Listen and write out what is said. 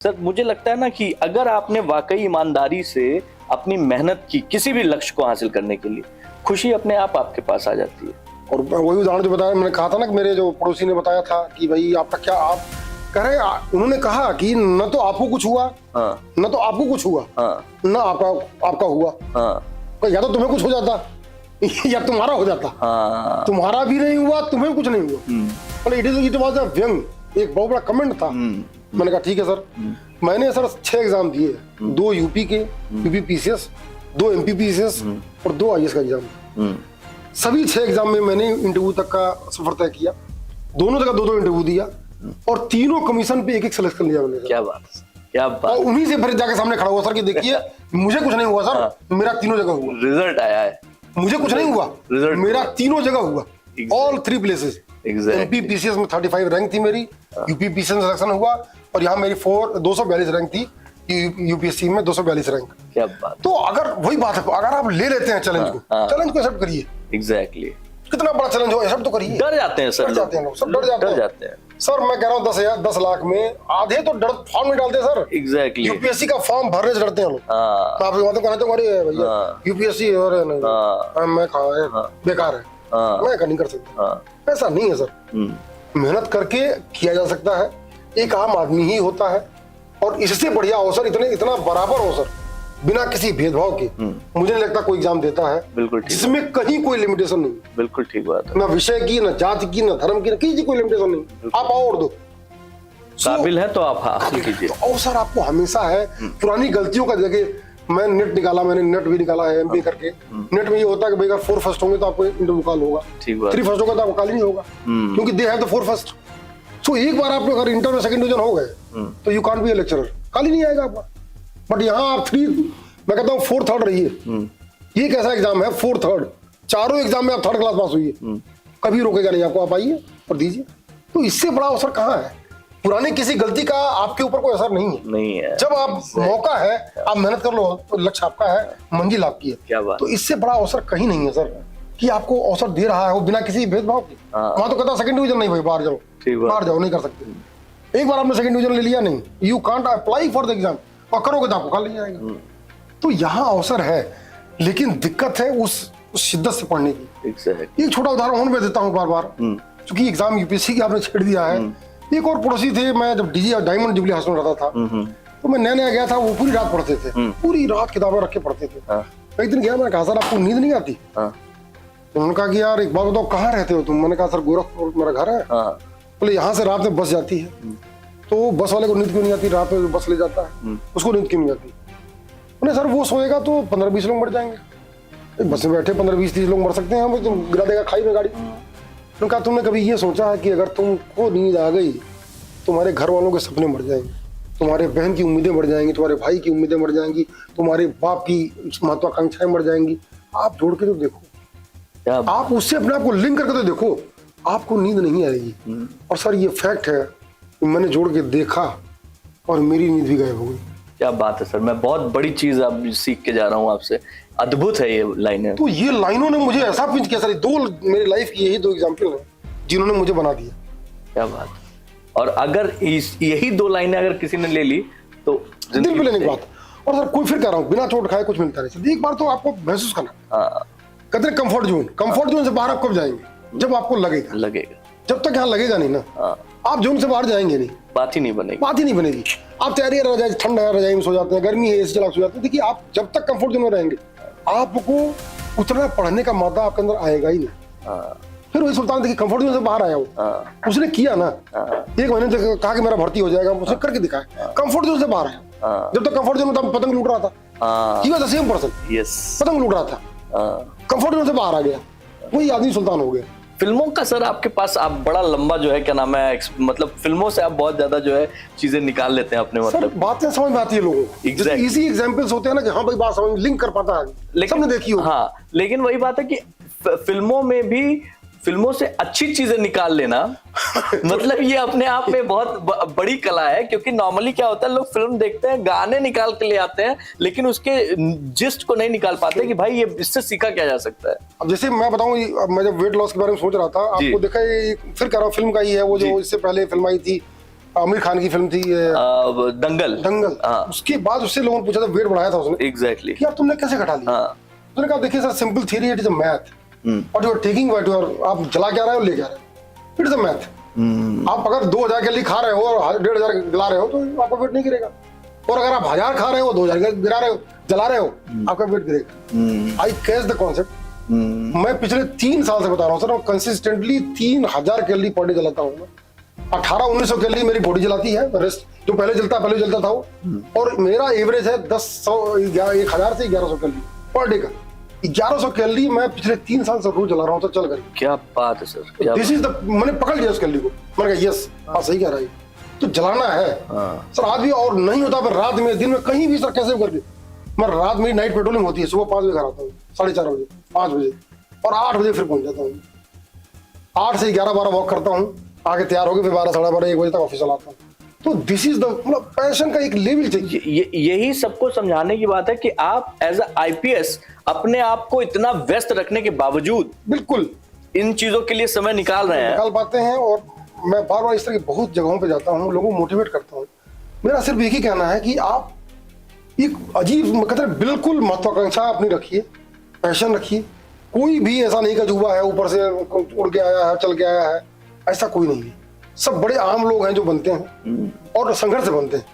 Sir मुझे लगता है ना कि अगर आपने वाकई ईमानदारी से अपनी मेहनत की किसी भी लक्ष्य को हासिल करने के लिए, खुशी अपने आप आपके पास आ जाती है। और वही उदाहरण जो बताया, मैंने कहा था ना कि मेरे जो पड़ोसी ने बताया था कि भाई आपका क्या, आप कह रहे, उन्होंने कहा कि न तो आपको कुछ हुआ, न तो आपको कुछ हुआ, न आपका हुआ, या तो तुम्हें कुछ हो जाता या तुम्हारा हो जाता। तुम्हारा भी नहीं हुआ, तुम्हें कुछ नहीं हुआ। इट वाज अ व्यंग, एक बहुत बड़ा कमेंट था। मैंने कहा ठीक है सर। मैंने सर 6 एग्जाम दिए, 2 यूपी के यूपी पीसीएस, 2 एमपी पीसीएस और 2 आईएएस का एग्जाम। सभी 6 एग्जाम में मैंने इंटरव्यू तक का सफर तय किया, दोनों जगह 2-2 इंटरव्यू दिया और तीनों कमीशन पे 1-1 सिलेक्शन लिया मैंने। क्या बात, क्या बात। और उन्हीं से फिर जाके सामने खड़ा हुआ सर कि देखिए मुझे कुछ नहीं हुआ सर, मेरा तीनों जगह हुआ। रिजल्ट आया है, मुझे कुछ नहीं हुआ, मेरा तीनों जगह हुआ, ऑल 3 प्लेसेस। एमपी पीसीएस में 35 रैंक थी मेरी, यूपी पीसीएस में सिलेक्शन हुआ और यहाँ मेरी 242 रैंक थी, यूपीएससी में 242 रैंक। क्या बात। तो अगर वही बात है, अगर आप ले लेते हैं चैलेंज को, चैलेंज को एक्सेप्ट करिए। एग्जैक्टली, कितना बड़ा चैलेंज हो एक्सेप्ट तो करिए। डर जाते हैं सर, डर जाते हैं लोग, सब डर जाते हैं। सर मैं कह रहा हूँ 10 लाख में आधे तो डर फॉर्म नहीं डालते सर। एग्जैक्टली, यूपीएससी का फॉर्म भरने से डरते हैं लोग। आपसे बात कहना तो भैया यूपीएससी मैं कहा बेकार है, मैं नहीं कर सकता। ऐसा नहीं है सर, मेहनत करके किया जा सकता है, एक आम आदमी ही होता है। और इससे बढ़िया अवसर इतना बराबर अवसर बिना किसी भेदभाव के मुझे नहीं लगता कोई एग्जाम देता है। बिल्कुल ठीक, जिसमें कहीं कोई लिमिटेशन नहीं। बिल्कुल ठीक बात है। न विषय की, न जाति की, न धर्म की, न किसी कोई लिमिटेशन नहीं। आप आओ और दो, काबिल है तो आप हासिल कीजिए। अवसर आपको हमेशा है। पुरानी गलतियों का देखिए, मैं नेट निकाला, मैंने नेट भी निकाला है एमपी करके। नेट में ये होता है कि भाई अगर 4 फर्स्ट होंगे तो आपको इंटरव्यू कॉल होगा, 3 फर्स्ट होगा तो आपको कॉल ही नहीं होगा, क्योंकि दे हैव द 4 फर्स्ट। सो एक बार आप अगर इंटर में 2nd डिवीजन हो गए तो you can't be a lecturer, call ही नहीं आएगा आपका। बट यहाँ आप 3, मैं कहता हूँ 4th 3rd रहिए। ये कैसा एग्जाम है, 4th 3rd, चारों एग्जाम में आप 3rd क्लास पास हुई है, कभी रोकेगा नहीं आपको, आप आइए और दीजिए। तो इससे बड़ा अवसर कहाँ है? पुरानी किसी गलती का आपके ऊपर कोई असर नहीं है। जब आप मौका है, आप मेहनत कर लो, तो लक्ष्य आपका है, मंजिल आपकी है। क्या बात। तो इससे बड़ा अवसर कहीं नहीं है सर कि आपको अवसर दे रहा है वो बिना किसी भेदभाव के। वहां तो कहता 2nd डिवीजन नहीं भाई, बाहर जाओ, बाहर जाओ, नहीं कर सकते। एक बार आपने 2nd डिवीजन ले लिया, नहीं, you can't apply for the exam, और करोगे तो आपको कॉल नहीं आएगा। तो यहाँ अवसर है, लेकिन दिक्कत है उस शिद्दत से पढ़ने की। एक छोटा उदाहरण और मैं देता हूँ बार, क्योंकि एग्जाम यूपीएससी की आपने छेड़ दिया है। एक और पड़ोसी थे, मैं जब डायमंड जुबली हॉस्टल में रहता था, तो मैं नया गया था, वो पूरी रात पढ़ते थे, पूरी रात किताबें रख के पढ़ते थे। एक दिन गया, मैंने कहा सर आपको नींद नहीं आती? तो उन्होंने कहा कि यार एक बात बताओ, कहाँ रहते हो तुम? मैंने कहा सर गोरखपुर मेरा घर है। बोले यहाँ से रात में बस जाती है, तो बस वाले को नींद क्यों नहीं आती? रात में बस ले जाता है, उसको नींद क्यों नहीं आती? बोले सर वो सोएगा तो 15-20 लोग मर जाएंगे, बस में बैठे 15-20-30 लोग मर सकते हैं, तुम गिरा देगा खाई में गाड़ी। उन्होंने कहा तुमने कभी ये सोचा है कि अगर तुमको नींद आ गई, तुम्हारे घर वालों के सपने मर जाएंगे, तुम्हारे बहन की उम्मीदें मर जाएंगी, तुम्हारे भाई की उम्मीदें मर जाएंगी, तुम्हारे बाप की महत्वाकांक्षाएं मर जाएंगी। आप जोड़ के तो देखो, आप उससे अपने आप को लिंक करके तो देखो, आपको नींद नहीं आएगी। और सर ये फैक्ट है, मैंने जोड़ के देखा और मेरी नींद भी गायब हो गई। क्या बात है सर, मैं बहुत बड़ी चीज अब सीख के जा रहा हूँ आपसे। अद्भुत है ये लाइनें। तो ये लाइनों ने मुझे ऐसा पिंच किया सर, 2 मेरी लाइफ की यही 2 एग्जाम्पल हैं जिन्होंने मुझे बना दिया। क्या बात। और अगर यही 2 लाइनें अगर किसी ने ले ली तो दिल पे लेने की बात। और सर कोई, फिर कह रहा हूँ, बिना चोट खाए कुछ मिलता नहीं। एक बार तो आपको महसूस करना, कहते हैं कंफर्ट जोन से बाहर आप कब जाएंगे? जब आपको लगेगा। जब तक यहाँ लगेगा नहीं ना, आप जोन से बाहर जाएंगे नहीं, बात ही नहीं बनेगी। आप तैयारी रह जाए, ठंड है रजाई में सो जाते हैं, गर्मी है एसी चला सो जाते हैं। देखिए आप जब तक कंफर्ट जोन में रहेंगे, आपको उतना पढ़ने का मादा आपके अंदर आएगा ही नहीं। फिर वही सुल्तान देखिए कंफर्ट जोन से बाहर आया वो, उसने किया ना, 1 महीने तक कहा कि मेरा भर्ती हो जाएगा, उसने करके दिखाया। कंफर्ट जोन से बाहर आया। जब तक कंफर्ट जोन में था पतंग लूट रहा था, he was the same person, पतंग लूट रहा था, कंफर्ट जोन से बाहर आ गया, वही आदमी सुल्तान हो गया। फिल्मों का सर आपके पास, आप बड़ा लंबा जो है क्या नाम है, मतलब फिल्मों से आप बहुत ज्यादा जो है चीजें निकाल लेते हैं अपने, मतलब बातें समझ में आती है लोगों को। इजी एग्जांपल्स होते हैं ना कि हाँ भाई बात समझ लिंक कर पाता है, सबने देखी हो। हाँ, लेकिन वही बात है कि फिल्मों में भी, फिल्मों से अच्छी चीजें निकाल लेना मतलब ये अपने आप में बहुत बड़ी कला है। क्योंकि नॉर्मली क्या होता है, लोग फिल्म देखते हैं, गाने निकाल के ले आते हैं, लेकिन उसके जिस्ट को नहीं निकाल पाते कि भाई ये इससे सीखा क्या जा सकता है। अब जैसे मैं बताऊं, मैं जब वेट लॉस के बारे में सोच रहा था, आपको देखा, फिर कह रहा हूं फिल्म का ही है वो, जो इससे पहले फिल्म आई थी आमिर खान की फिल्म थी दंगल। दंगल। हाँ। उसके बाद उससे लोगों ने पूछा था, वेट बढ़ाया था उसने एग्जैक्टली। कि यार तुमने कैसे घटा लिया? हाँ। उसने कहा देखिए sir, simple theory, it is a math, और you are taking what you are, आप जला क्या रहे हो, ले क्या रहे हो, इट इज अ मैथ। आप अगर 2000 कैलोरी खा रहे हो और 1500 जला रहे हो तो आपका वेट नहीं गिरेगा, और अगर आप 1000 खा रहे हो 2000 गिरा रहे हो, जला रहे हो, आपका वेट गिरेगा। I catch the concept. मैं पिछले 3 साल से बता रहा हूँ sir, consistently 3000 calorie per day जलाता हूँ। 1800-1900 कैलोरी मेरी बॉडी जलाती है, रेस्ट जो पहले जलता था वो, और मेरा एवरेज है 1000 से 1100 कैलोरी पर डे का। 1100 कैलोरी मैं पिछले 3 साल से रोज जला रहा हूँ, तो चल कर। क्या बात है सर, दिस इज द, मैंने पकड़ लिया उस कैलोरी को, मैंने कहा यस, हाँ सही कह रहा है, तो जलाना है। सर आज भी, और नहीं होता मैं रात में, दिन में कहीं भी सर, कैसे भी करके मैं, रात में नाइट पेट्रोलिंग होती है, सुबह 5 बजे घर आता हूँ, 4:30 बजे, 5 बजे, और 8 बजे फिर पहुंच जाता हूँ। 8 से 11-12 वॉक करता हूँ, आगे तैयार होकर फिर 12-12:30 1 बजे तक ऑफिस चलाता हूँ। तो दिस इज द, मतलब पैशन का एक लेवल चाहिए। यही सबको समझाने की बात है कि आप एज अ आईपीएस अपने आप को इतना व्यस्त रखने के बावजूद बिल्कुल इन चीजों के लिए समय निकाल रहे हैं, निकाल पाते हैं। और मैं बार बार इस तरह की बहुत जगहों पे जाता हूँ, लोगों को मोटिवेट करता हूँ। मेरा सिर्फ एक ही कहना है कि आप एक अजीब, कहते हैं, बिल्कुल महत्वाकांक्षा अपनी रखिए, पैशन रखिए। कोई भी ऐसा नहीं कजूबा है, ऊपर से उड़ के आया है, चल के आया है, ऐसा कोई नहीं है। सब बड़े आम लोग हैं जो बनते हैं और संघर्ष से बनते हैं।